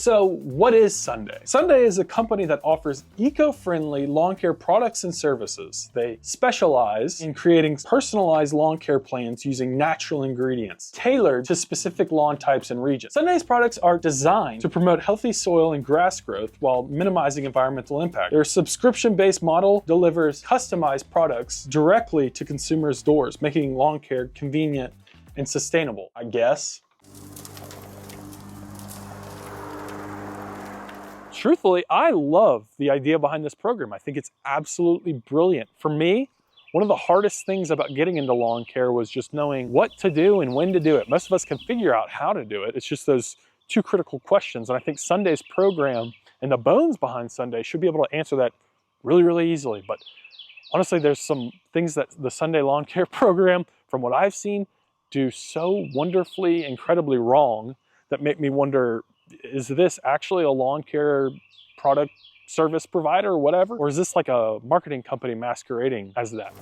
So what is Sunday? Sunday is a company that offers eco-friendly lawn care products and services. They specialize in creating personalized lawn care plans using natural ingredients tailored to specific lawn types and regions. Sunday's products are designed to promote healthy soil and grass growth while minimizing environmental impact. Their subscription-based model delivers customized products directly to consumers' doors, making lawn care convenient and sustainable, I guess. Truthfully, I love the idea behind this program. I think it's absolutely brilliant. For me, one of the hardest things about getting into lawn care was just knowing what to do and when to do it. Most of us can figure out how to do it. It's just those two critical questions. And I think Sunday's program and the bones behind Sunday should be able to answer that really, really easily. But honestly, there's some things that the Sunday lawn care program, from what I've seen, do so wonderfully, incredibly wrong that make me wonder, is this actually a lawn care product service provider or whatever? Or is this like a marketing company masquerading as that?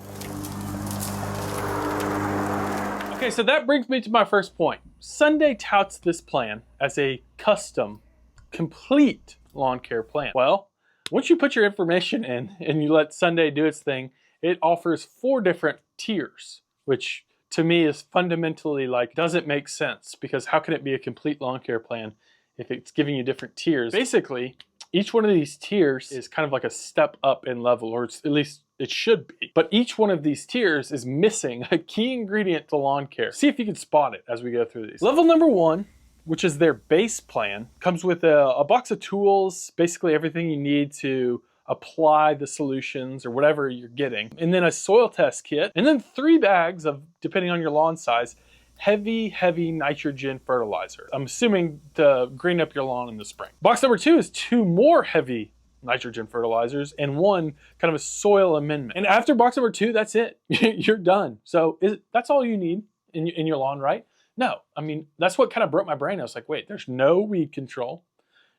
Okay, so that brings me to my first point. Sunday touts this plan as a custom, complete lawn care plan. Well, once you put your information in and you let Sunday do its thing, it offers 4 different tiers, which to me is fundamentally like, doesn't make sense, because how can it be a complete lawn care plan if it's giving you different tiers? Basically, each one of these tiers is kind of like a step up in level, or at least it should be. But each one of these tiers is missing a key ingredient to lawn care. See if you can spot it as we go through these. Level number 1, which is their base plan, comes with a box of tools, basically everything you need to apply the solutions or whatever you're getting, and then a soil test kit, and then 3 bags of, depending on your lawn size, heavy nitrogen fertilizer. I'm assuming to green up your lawn in the spring. Box number 2 is 2 more heavy nitrogen fertilizers and 1 kind of a soil amendment. And after box number 2, that's it. You're done. So that's all you need in your lawn, right? No, I mean, that's what kind of broke my brain. I was like, wait, there's no weed control,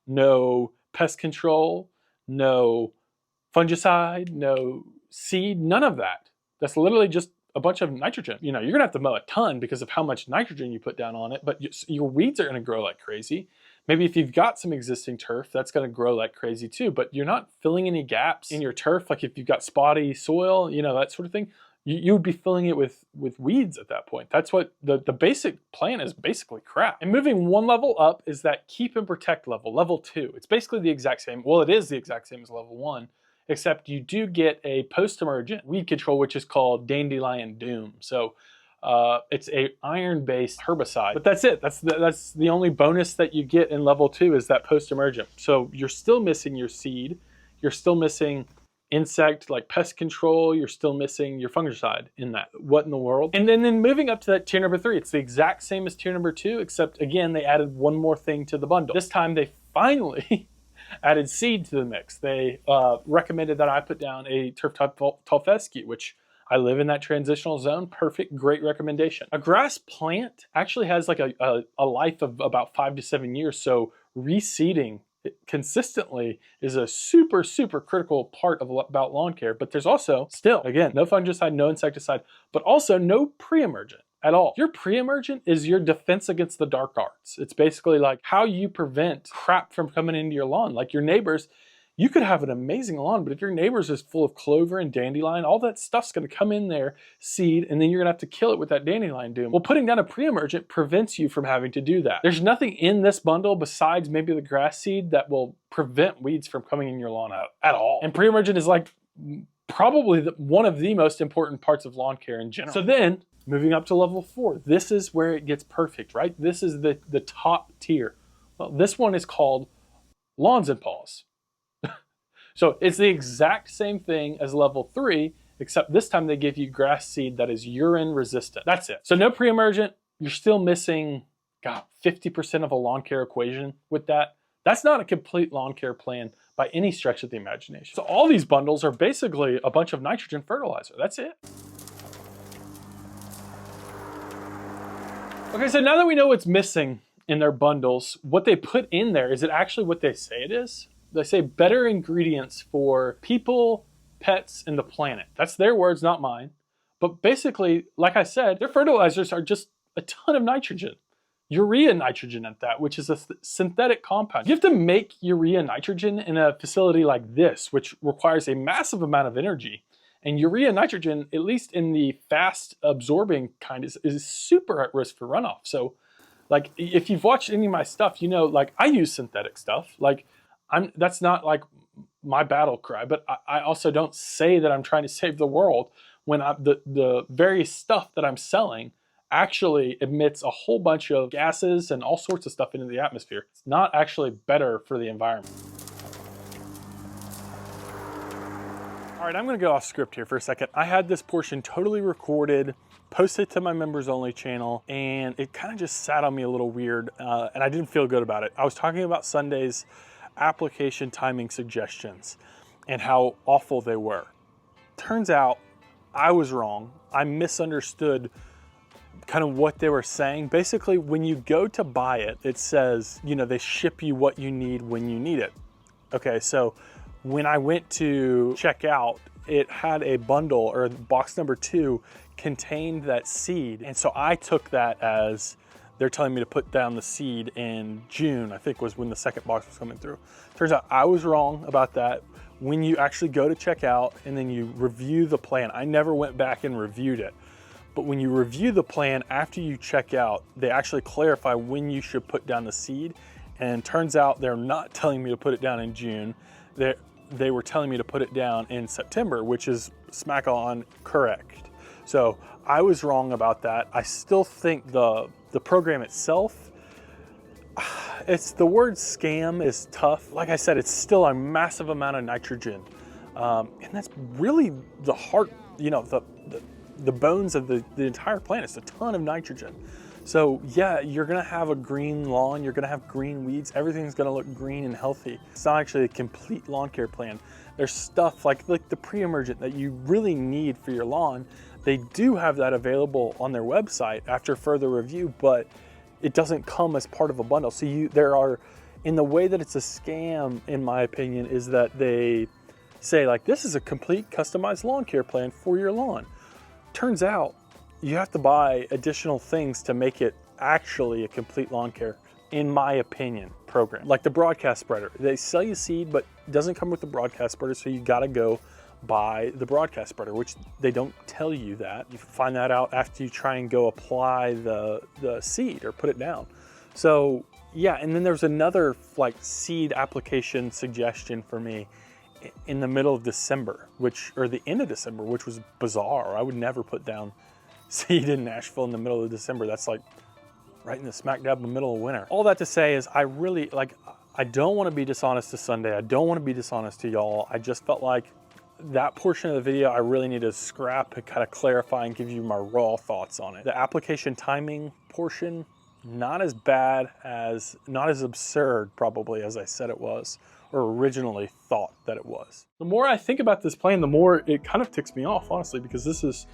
no pest control, no fungicide, no seed, none of that. That's literally just a bunch of nitrogen. You know, you're gonna have to mow a ton because of how much nitrogen you put down on it, but your weeds are gonna grow like crazy. Maybe if you've got some existing turf, that's gonna grow like crazy too, but you're not filling any gaps in your turf. Like if you've got spotty soil, you know, that sort of thing, you would be filling it with weeds at that point. That's what the basic plan is, basically crap. And moving 1 level up is that keep and protect level, level 2. It's basically the exact same. Well, it is the exact same as level 1, except you do get a post-emergent weed control, which is called Dandelion Doom. So it's a iron-based herbicide, but that's it. That's the only bonus that you get in level 2 is that post-emergent. So you're still missing your seed. You're still missing insect, like pest control. You're still missing your fungicide in that. What in the world? And then moving up to that tier number 3, it's the exact same as tier number 2, except again, they added 1 more thing to the bundle. This time they finally added seed to the mix. They recommended that I put down a turf type tall fescue, which I live in that transitional zone. Perfect, great recommendation. A grass plant actually has like a life of about 5 to 7 years, so reseeding consistently is a super critical part of about lawn care. But there's also, still, again, no fungicide, no insecticide, but also no pre-emergent at all. Your pre-emergent is your defense against the dark arts. It's basically like how you prevent crap from coming into your lawn. Like your neighbors, you could have an amazing lawn, but if your neighbors is full of clover and dandelion, all that stuff's gonna come in there, seed, and then you're gonna have to kill it with that dandelion doom. Well, putting down a pre-emergent prevents you from having to do that. There's nothing in this bundle besides maybe the grass seed that will prevent weeds from coming in your lawn at all. And pre-emergent is like probably one of the most important parts of lawn care in general. So then, moving up to level 4, this is where it gets perfect, right? This is the top tier. Well, this one is called Lawns and Paws. So it's the exact same thing as level 3, except this time they give you grass seed that is urine resistant. That's it. So no pre-emergent, you're still missing, 50% of a lawn care equation with that. That's not a complete lawn care plan by any stretch of the imagination. So all these bundles are basically a bunch of nitrogen fertilizer. That's it. Okay, so now that we know what's missing in their bundles, what they put in there, is it actually what they say it is? They say better ingredients for people, pets, and the planet. That's their words, not mine. But basically, like I said, their fertilizers are just a ton of nitrogen. urea nitrogen at that, which is a synthetic compound. You have to make urea nitrogen in a facility like this, which requires a massive amount of energy. And urea nitrogen, at least in the fast absorbing kind, is super at risk for runoff. So like, if you've watched any of my stuff, you know, like I use synthetic stuff. Like that's not like my battle cry, but I also don't say that I'm trying to save the world when the various stuff that I'm selling actually emits a whole bunch of gases and all sorts of stuff into the atmosphere. It's not actually better for the environment. All right, I'm gonna go off script here for a second. I had this portion totally recorded, posted to my members only channel, and it kind of just sat on me a little weird, and I didn't feel good about it. I was talking about Sunday's application timing suggestions and how awful they were. Turns out I was wrong. I misunderstood kind of what they were saying. Basically, when you go to buy it, it says, you know, they ship you what you need when you need it. Okay, so when I went to check out, it had a bundle, or box number 2 contained that seed. And so I took that as they're telling me to put down the seed in June, I think was when the second box was coming through. Turns out I was wrong about that. When you actually go to check out and then you review the plan, I never went back and reviewed it. But when you review the plan after you check out, they actually clarify when you should put down the seed. And turns out they're not telling me to put it down in June. They were telling me to put it down in September, which is smack on correct. So I was wrong about that. I still think the program itself, it's the word scam is tough. Like I said, it's still a massive amount of nitrogen. And that's really the heart, you know, the bones of the entire plant. It's a ton of nitrogen. So yeah, you're gonna have a green lawn, you're gonna have green weeds, everything's gonna look green and healthy. It's not actually a complete lawn care plan. There's stuff like the pre-emergent that you really need for your lawn. They do have that available on their website after further review, but it doesn't come as part of a bundle. So in the way that it's a scam, in my opinion, is that they say like, this is a complete customized lawn care plan for your lawn. Turns out you have to buy additional things to make it actually a complete lawn care, in my opinion, program. Like the broadcast spreader. They sell you seed, but it doesn't come with the broadcast spreader, so you gotta go buy the broadcast spreader, which they don't tell you that. You find that out after you try and go apply the seed or put it down. So yeah, and then there's another like seed application suggestion for me in the middle of December, or the end of December, which was bizarre. I would never put down seed in Nashville in the middle of December. That's like right in the smack dab in the middle of winter. All that to say is I don't want to be dishonest to Sunday. I don't want to be dishonest to y'all. I just felt like that portion of the video I really need to scrap and kind of clarify and give you my raw thoughts on it. The application timing portion, not as bad as, not as absurd probably as I said it was, or originally thought that it was. The more I think about this plan, the more it kind of ticks me off, honestly, because this is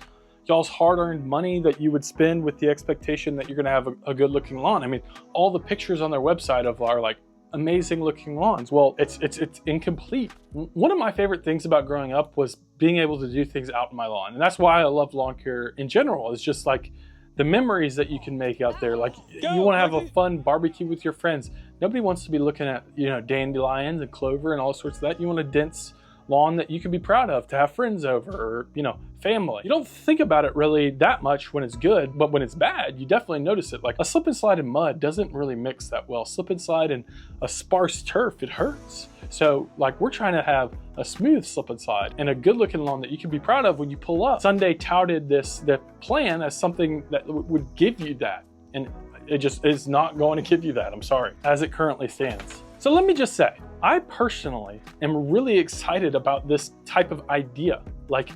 y'all's hard-earned money that you would spend with the expectation that you're gonna have a good-looking lawn. I mean, all the pictures on their website are like amazing-looking lawns. Well, it's incomplete. One of my favorite things about growing up was being able to do things out in my lawn, and that's why I love lawn care in general. It's just like the memories that you can make out there. Like you want to have a fun barbecue with your friends. Nobody wants to be looking at, you know, dandelions and clover and all sorts of that. You want a dense lawn that you can be proud of to have friends over, or, you know, family. You don't think about it really that much when it's good, but when it's bad, you definitely notice it. Like a slip and slide in mud doesn't really mix that well. Slip and slide in a sparse turf, it hurts. So like we're trying to have a smooth slip and slide and a good looking lawn that you can be proud of when you pull up. Sunday touted the plan as something that would give you that. And it just is not going to give you that, I'm sorry, as it currently stands. So let me just say, I personally am really excited about this type of idea. Like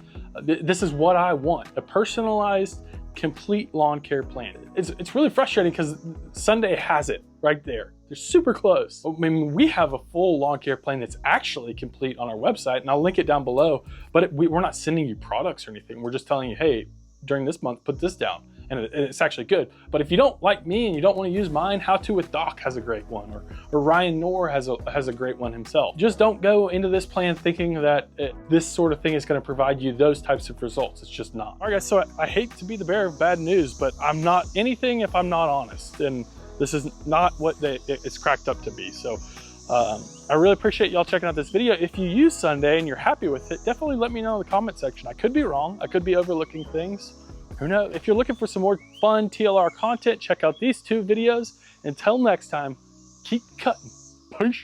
this is what I want, a personalized, complete lawn care plan. It's really frustrating because Sunday has it right there. They're super close. I mean, we have a full lawn care plan that's actually complete on our website, and I'll link it down below, but we're not sending you products or anything. We're just telling you, hey, during this month, put this down. And it's actually good. But if you don't like me and you don't want to use mine, How To with Doc has a great one, or Ryan Knorr has a great one himself. Just don't go into this plan thinking that this sort of thing is going to provide you those types of results. It's just not. All right, guys, so I hate to be the bearer of bad news, but I'm not anything if I'm not honest. And This is not what it's cracked up to be. So I really appreciate y'all checking out this video. If you use Sunday and you're happy with it, definitely let me know in the comment section. I could be wrong. I could be overlooking things. Who knows? If you're looking for some more fun TLR content, check out these 2 videos. Until next time, keep cutting. Peace.